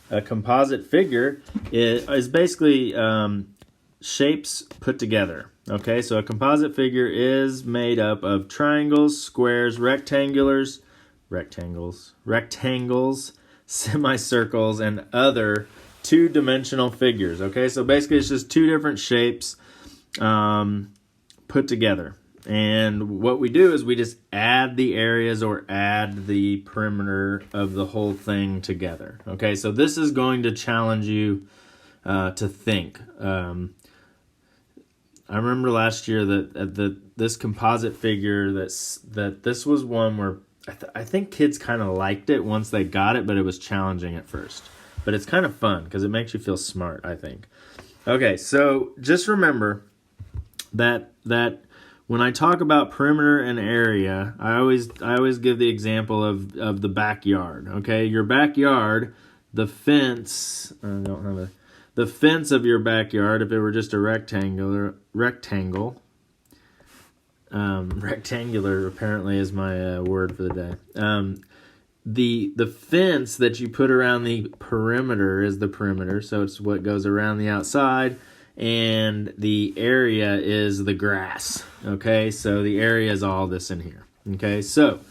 a composite figure is basically shapes put together. Okay, so a composite figure is made up of triangles, squares, rectangles, semicircles, and other two-dimensional figures. Okay, so basically it's just two different shapes put together. And what we do is we just add the areas or add the perimeter of the whole thing together. Okay, so this is going to challenge you to think. I remember last year that this composite figure, that this was one where I think kids kind of liked it once they got it, but it was challenging at first. But it's kind of fun because it makes you feel smart, I think. Okay, so just remember that when I talk about perimeter and area, I always give the example of the backyard. Okay, your backyard, the fence. The fence of your backyard, if it were just a rectangle. Rectangular apparently is my word for the day. The fence that you put around the perimeter is the perimeter, so it's what goes around the outside, and the area is the grass. Okay, so the area is all this in here. Okay, so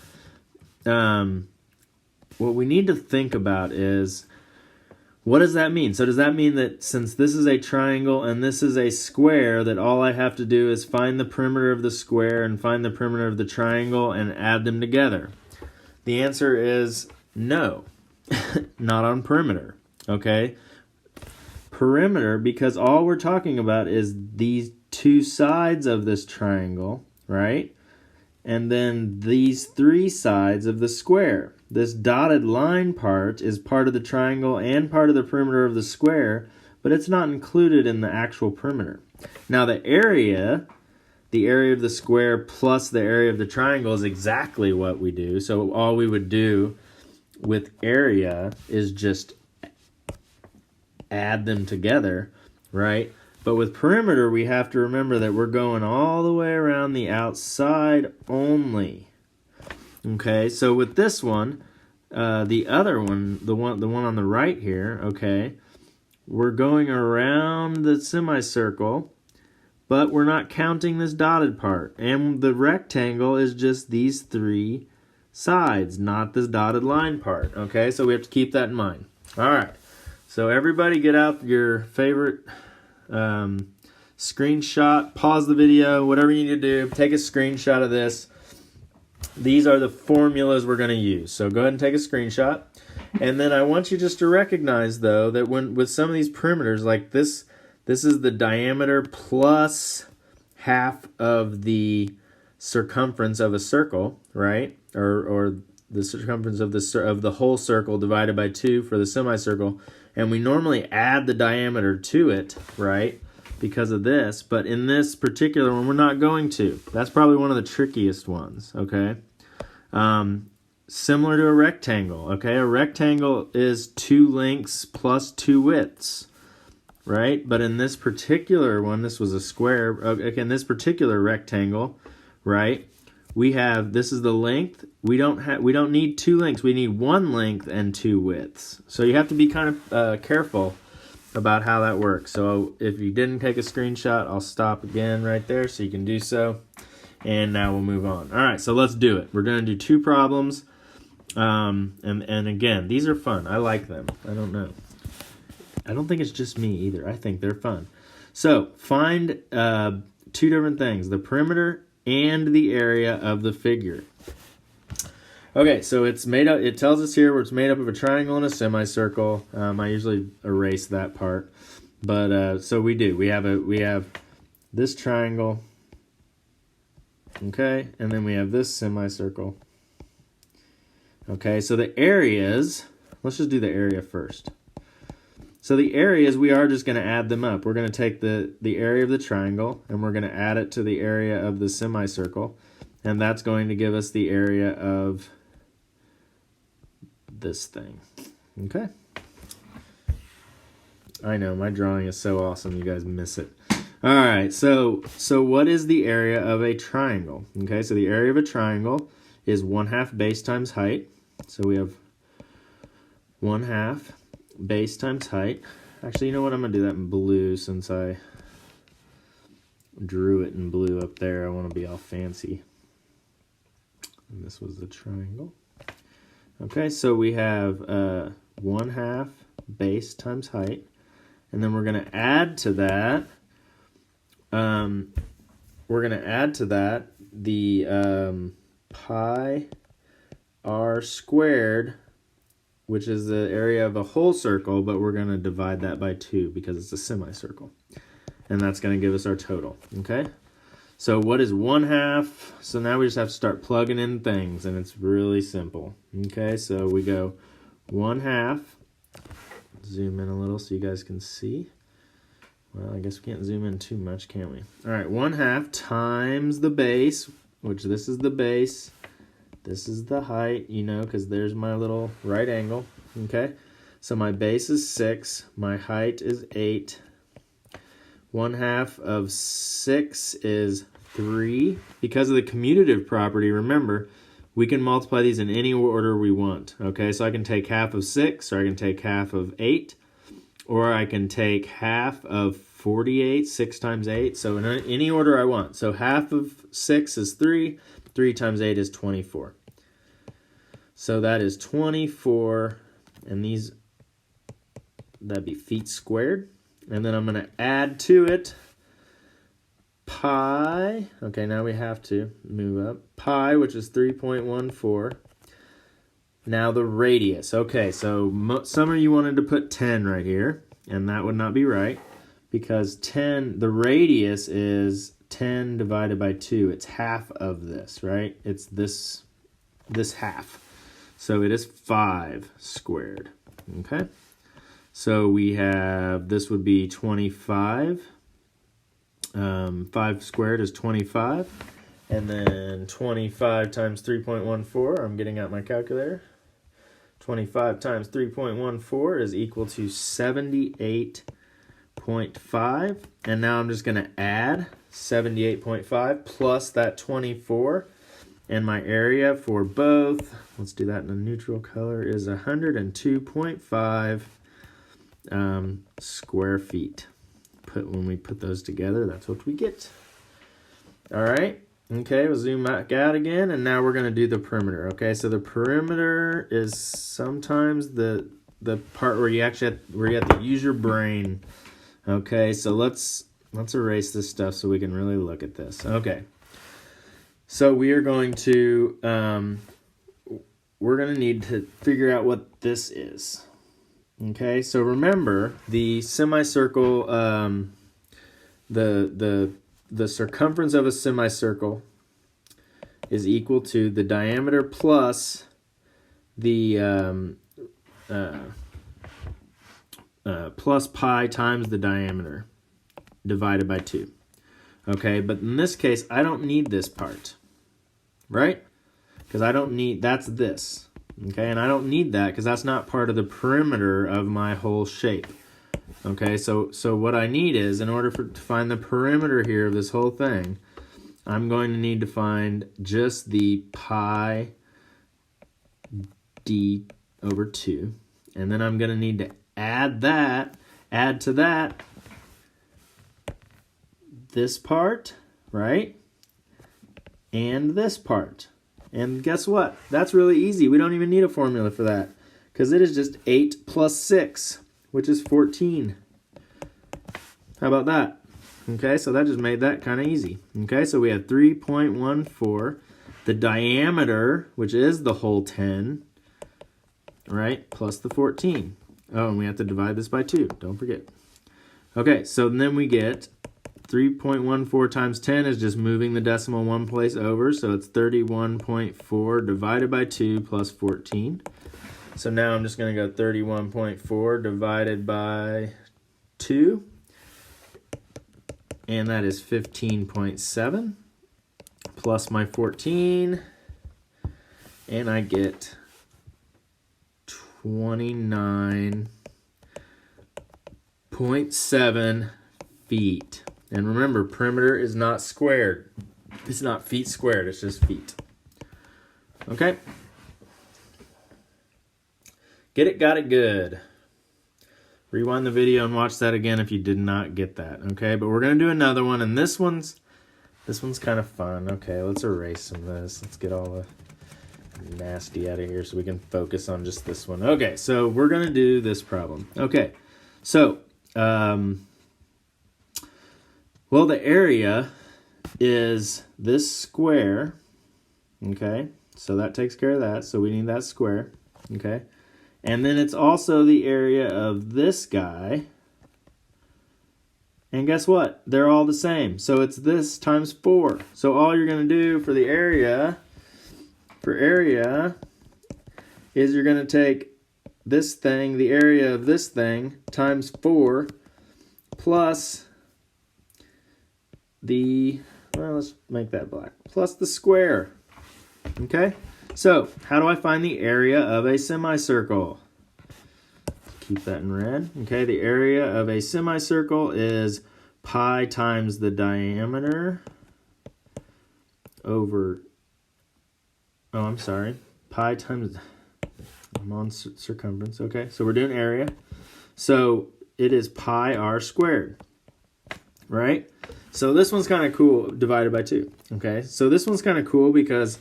what we need to think about is, what does that mean? So does that mean that since this is a triangle and this is a square, that all I have to do is find the perimeter of the square and find the perimeter of the triangle and add them together? The answer is no, not on perimeter, okay? Perimeter, because all we're talking about is these two sides of this triangle, right? And then these three sides of the square. This dotted line part is part of the triangle and part of the perimeter of the square, but it's not included in the actual perimeter. Now the area of the square plus the area of the triangle is exactly what we do. So all we would do with area is just add them together, right? But with perimeter, we have to remember that we're going all the way around the outside only. Okay, so with this one, the other one, the one on the right here, okay, we're going around the semicircle, but we're not counting this dotted part. And the rectangle is just these three sides, not this dotted line part. Okay, so we have to keep that in mind. All right, so everybody get out your favorite screenshot, pause the video, whatever you need to do, take a screenshot of this. These are the formulas we're going to use. So go ahead and take a screenshot. And then I want you just to recognize, though, that when with some of these perimeters, like this is the diameter plus half of the circumference of a circle, right? Or the circumference of the whole circle divided by 2 for the semicircle. And we normally add the diameter to it, right? Because of this, but in this particular one, we're not going to. That's probably one of the trickiest ones, okay? Similar to a rectangle, okay? A rectangle is 2 lengths plus 2 widths, right? But in this particular one, this was a square. Okay, in this particular rectangle, right? We have, this is the length. We don't need 2 lengths. We need 1 length and 2 widths. So you have to be kind of careful about how that works. So if you didn't take a screenshot, I'll stop again right there so you can do so. And now we'll move on. All right, so let's do it. We're going to do 2 problems. And again, these are fun. I like them. I don't know. I don't think it's just me either. I think they're fun. So find 2 different things, the perimeter and the area of the figure. Okay, so it's made up. It tells us here where it's made up of a triangle and a semicircle. I usually erase that part, but so we do. We have this triangle, okay, and then we have this semicircle. Okay, so the areas. Let's just do the area first. So the areas, we are just going to add them up. We're going to take the area of the triangle and we're going to add it to the area of the semicircle, and that's going to give us the area of this thing. Okay. I know, my drawing is so awesome, you guys miss it. All right, so what is the area of a triangle? Okay, so the area of a triangle is 1/2 base times height. So we have 1/2. base times height. Actually, you know what? I'm going to do that in blue since I drew it in blue up there. I want to be all fancy. And this was the triangle. Okay, so we have 1/2 base times height. And then we're going to add to that, the pi r squared, which is the area of a whole circle, but we're going to divide that by 2 because it's a semicircle. And that's going to give us our total, okay? So what is 1/2? So now we just have to start plugging in things, and it's really simple. Okay, so we go 1/2. Zoom in a little so you guys can see. Well, I guess we can't zoom in too much, can we? All right, 1/2 times the base, which this is the base. This is the height, you know, because there's my little right angle. Okay, so my base is 6. My height is 8. 1/2 of 6 is 3. Because of the commutative property, remember, we can multiply these in any order we want. Okay, so I can take half of 6, or I can take half of 8, or I can take half of 48, 6 times 8. So in any order I want. So half of 6 is 3. 3 times 8 is 24. So that is 24, and that'd be feet squared. And then I'm going to add to it pi. Okay, now we have to move up. Pi, which is 3.14. Now the radius. Okay, so some of you wanted to put 10 right here, and that would not be right because 10, the radius is 10 divided by 2. It's half of this, right? It's this half. So it is 5 squared. Okay? So we have, this would be 25. 5 squared is 25. And then 25 times 3.14, I'm getting out my calculator. 25 times 3.14 is equal to 78.5. And now I'm just going to add 78.5 plus that 24. And my area for both, let's do that in a neutral color, is 102.5 square feet. When we put those together, that's what we get. All right. Okay, we'll zoom back out again, and now we're going to do the perimeter. Okay, so the perimeter is sometimes the part where you have to use your brain. Okay, so let's erase this stuff so we can really look at this. Okay, so we are going to need to figure out what this is. Okay, so remember the semicircle, the circumference of a semicircle is equal to the diameter plus the plus pi times the diameter divided by 2. Okay, but in this case, I don't need this part, right? Because that's this. Okay, and I don't need that because that's not part of the perimeter of my whole shape. Okay, so what I need is, in order to find the perimeter here of this whole thing, I'm going to need to find just the pi d over 2. And then I'm going to need to add to that this part, right? And this part. And guess what? That's really easy. We don't even need a formula for that because it is just 8 plus 6, which is 14. How about that? Okay, so that just made that kind of easy. Okay, so we have 3.14. The diameter, which is the whole 10, right, plus the 14. Oh, and we have to divide this by 2. Don't forget. Okay, so then we get 3.14 times 10 is just moving the decimal one place over, so it's 31.4 divided by 2 plus 14. So now I'm just going to go 31.4 divided by 2, and that is 15.7 plus my 14, and I get 29.7 feet. And remember, perimeter is not squared. It's not feet squared, it's just feet. Okay? Get it, got it, good. Rewind the video and watch that again if you did not get that, okay? But we're going to do another one, and this one's kind of fun. Okay, let's erase some of this. Let's get all the nasty out of here so we can focus on just this one. Okay, so we're going to do this problem. Okay, so, well, the area is this square, okay? So that takes care of that, so we need that square, okay? And then it's also the area of this guy. And guess what? They're all the same. So it's this times 4. So all you're going to do for the area, is you're going to take this thing, the area of this thing, times 4, plus the, well, let's make that black, plus the square. Okay? So, how do I find the area of a semicircle? Keep that in red. Okay, the area of a semicircle is pi times the diameter over, oh, I'm sorry, pi times, I'm on circumference. Okay, so we're doing area. So, it is pi r squared, right? So, this one's kind of cool, divided by 2. Okay, so this one's kind of cool because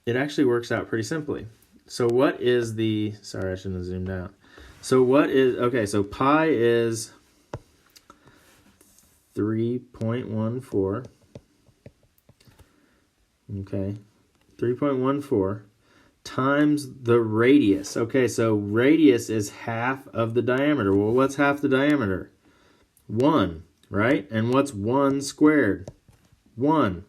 it actually works out pretty simply. So what is the, sorry, I shouldn't have zoomed out. So what is, okay, so pi is 3.14. Okay, 3.14 times the radius. Okay, so radius is half of the diameter. Well, what's half the diameter? 1, right? And what's 1 squared? 1.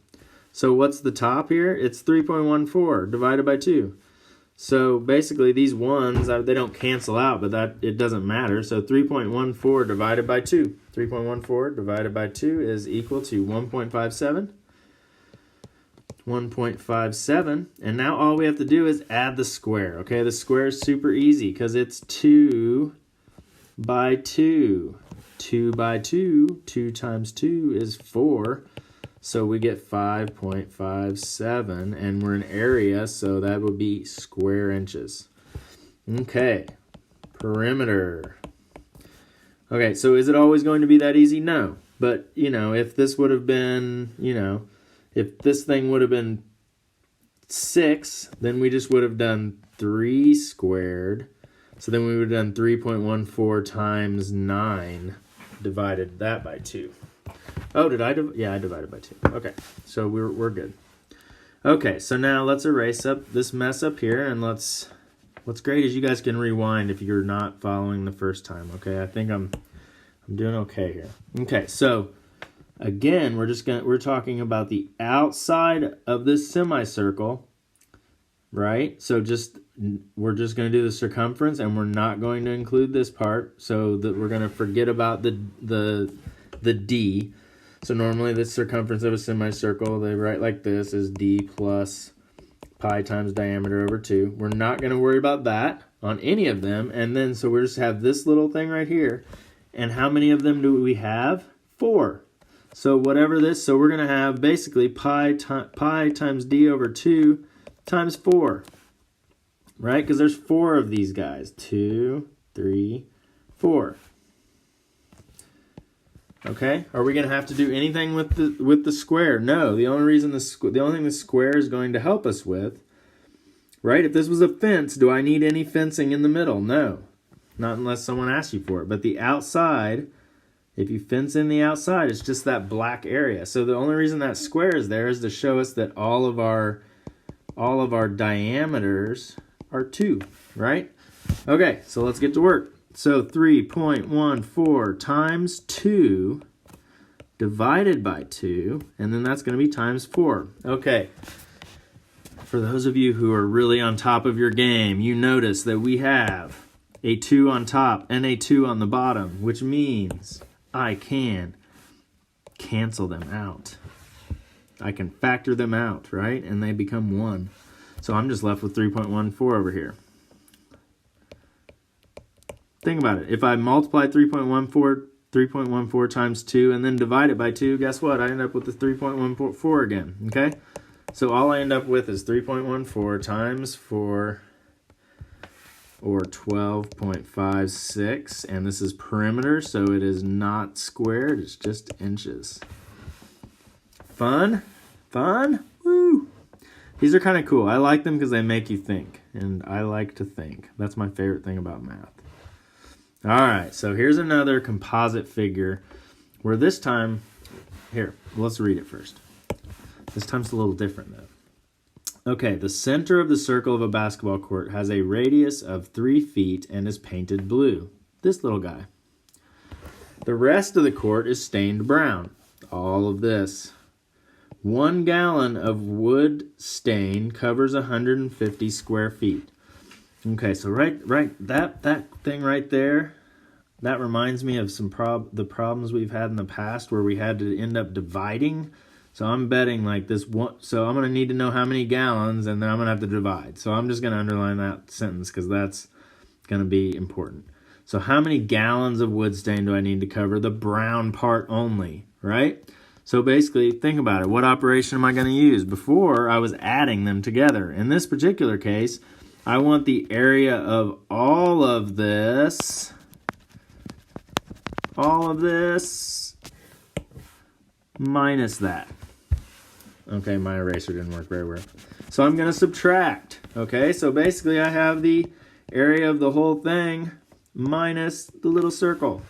So what's the top here? It's 3.14 divided by 2. So basically these ones, they don't cancel out, but that it doesn't matter. So 3.14 divided by 2. 3.14 divided by 2 is equal to 1.57. 1.57. And now all we have to do is add the square. Okay, the square is super easy because it's 2 by 2. 2 by 2. 2 times 2 is 4. So we get 5.57, and we're in area, so that would be square inches. Okay, perimeter. Okay, so is it always going to be that easy? No. But, you know, if this would have been, you know, if this thing would have been 6, then we just would have done 3 squared. So then we would have done 3.14 times 9, divided that by 2. Oh, did I? Yeah, I divided by 2. Okay, so we're good. Okay, so now let's erase up this mess up here, and what's great is you guys can rewind if you're not following the first time. Okay, I think I'm doing okay here. Okay, so again, we're talking about the outside of this semicircle, right? So we're just going to do the circumference, and we're not going to include this part, so that we're going to forget about the D. So normally the circumference of a semicircle, they write like this, is D plus pi times diameter over 2. We're not going to worry about that on any of them. And then so we just have this little thing right here. And how many of them do we have? 4. So whatever this, so we're going to have basically pi times D over 2 times 4. Right? Because there's 4 of these guys. 2, 3, 4. Okay, are we going to have to do anything with the square? No, the only thing the square is going to help us with, right? If this was a fence, do I need any fencing in the middle? No, not unless someone asks you for it. But the outside, if you fence in the outside, it's just that black area. So the only reason that square is there is to show us that all of our diameters are 2, right? Okay, so let's get to work. So 3.14 times 2 divided by 2, and then that's going to be times 4. Okay, for those of you who are really on top of your game, you notice that we have a 2 on top and a 2 on the bottom, which means I can cancel them out. I can factor them out, right? And they become 1. So I'm just left with 3.14 over here. Think about it. If I multiply 3.14 times 2 and then divide it by 2, guess what? I end up with the 3.14 again, okay? So all I end up with is 3.14 times 4 or 12.56, and this is perimeter, so it is not squared, it's just inches. Fun? Fun? Woo! These are kind of cool. I like them because they make you think, and I like to think. That's my favorite thing about math. All right, so here's another composite figure where this time, here, let's read it first. This time's a little different though. Okay, the center of the circle of a basketball court has a radius of 3 feet and is painted blue. This little guy. The rest of the court is stained brown. All of this. 1 gallon of wood stain covers 150 square feet. Okay, so that thing right there, that reminds me of some the problems we've had in the past where we had to end up dividing. So I'm betting like this one, so I'm going to need to know how many gallons, and then I'm going to have to divide. So I'm just going to underline that sentence because that's going to be important. So how many gallons of wood stain do I need to cover? The brown part only, right? So basically, think about it. What operation am I going to use? Before, I was adding them together. In this particular case, I want the area of all of this minus that. Okay, my eraser didn't work very well. So I'm going to subtract. Okay, so basically I have the area of the whole thing minus the little circle.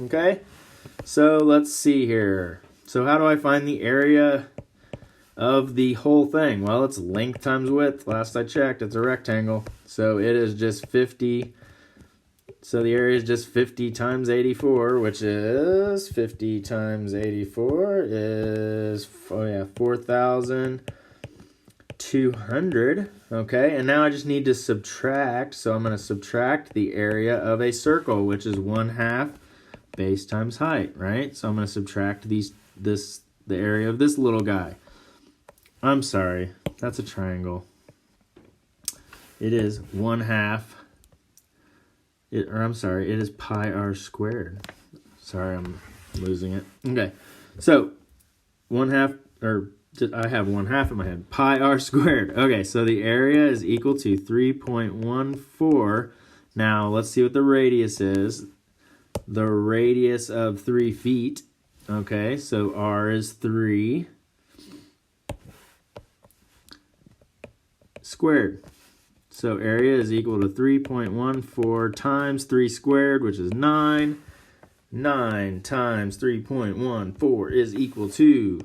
Okay, so let's see here. So how do I find the area of the whole thing? Well, it's length times width. Last I checked, it's a rectangle. So it is just 50. So the area is just 50 times 84, which is 50 times 84 is 4,200. Okay, and now I just need to subtract. So I'm going to subtract the area of a circle, which is 1/2 base times height, right? So I'm going to subtract the area of this little guy. I'm sorry, that's a triangle. It is 1/2. It is pi r squared. Sorry, I'm losing it. Okay, so 1/2, or I have 1/2 in my head. Pi r squared. Okay, so the area is equal to 3.14. Now, let's see what the radius is. The radius of 3 feet. Okay, so r is 3 squared. So area is equal to 3.14 times 3 squared, which is 9. 9 times 3.14 is equal to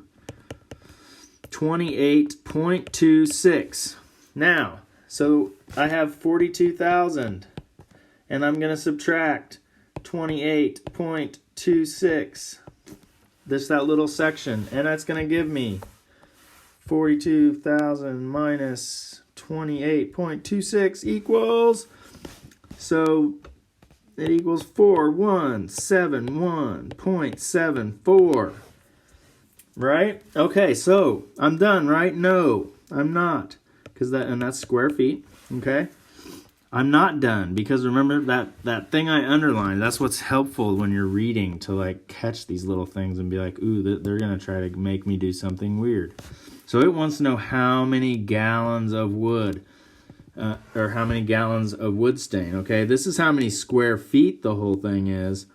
28.26. Now, so I have 42,000, and I'm going to subtract 28.26. That little section, and that's going to give me 42,000 minus 28.26 equals, so it equals 4171.74, right? Okay, so I'm done, right? No, I'm not, because that's square feet. Okay, I'm not done because remember that thing I underlined. That's what's helpful when you're reading, to like catch these little things and be like, ooh, they're gonna try to make me do something weird. So it wants to know how many gallons of wood, or how many gallons of wood stain. Okay, this is how many square feet the whole thing is,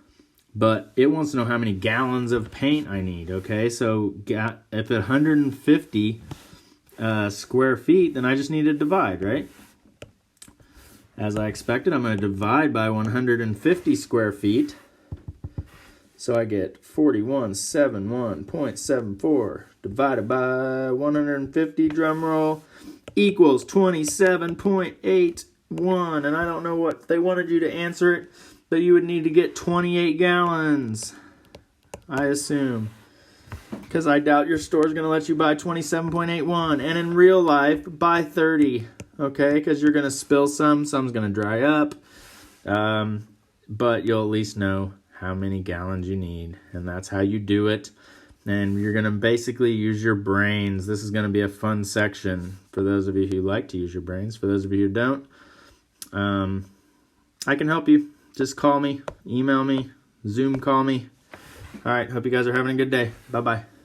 but it wants to know how many gallons of paint I need. Okay, so if it's 150 square feet, then I just need to divide, right? As I expected, I'm going to divide by 150 square feet. So I get 4171.74 divided by 150, drum roll, equals 27.81. And I don't know what they wanted you to answer it, but you would need to get 28 gallons, I assume. Because I doubt your store's going to let you buy 27.81. And in real life, buy 30. Okay, because you're going to spill some's going to dry up. But you'll at least know how many gallons you need, and that's how you do it. And you're going to basically use your brains. This is going to be a fun section for those of you who like to use your brains. For those of you who don't, I can help you. Just call me, email me, Zoom call me. All right, hope you guys are having a good day. Bye-bye.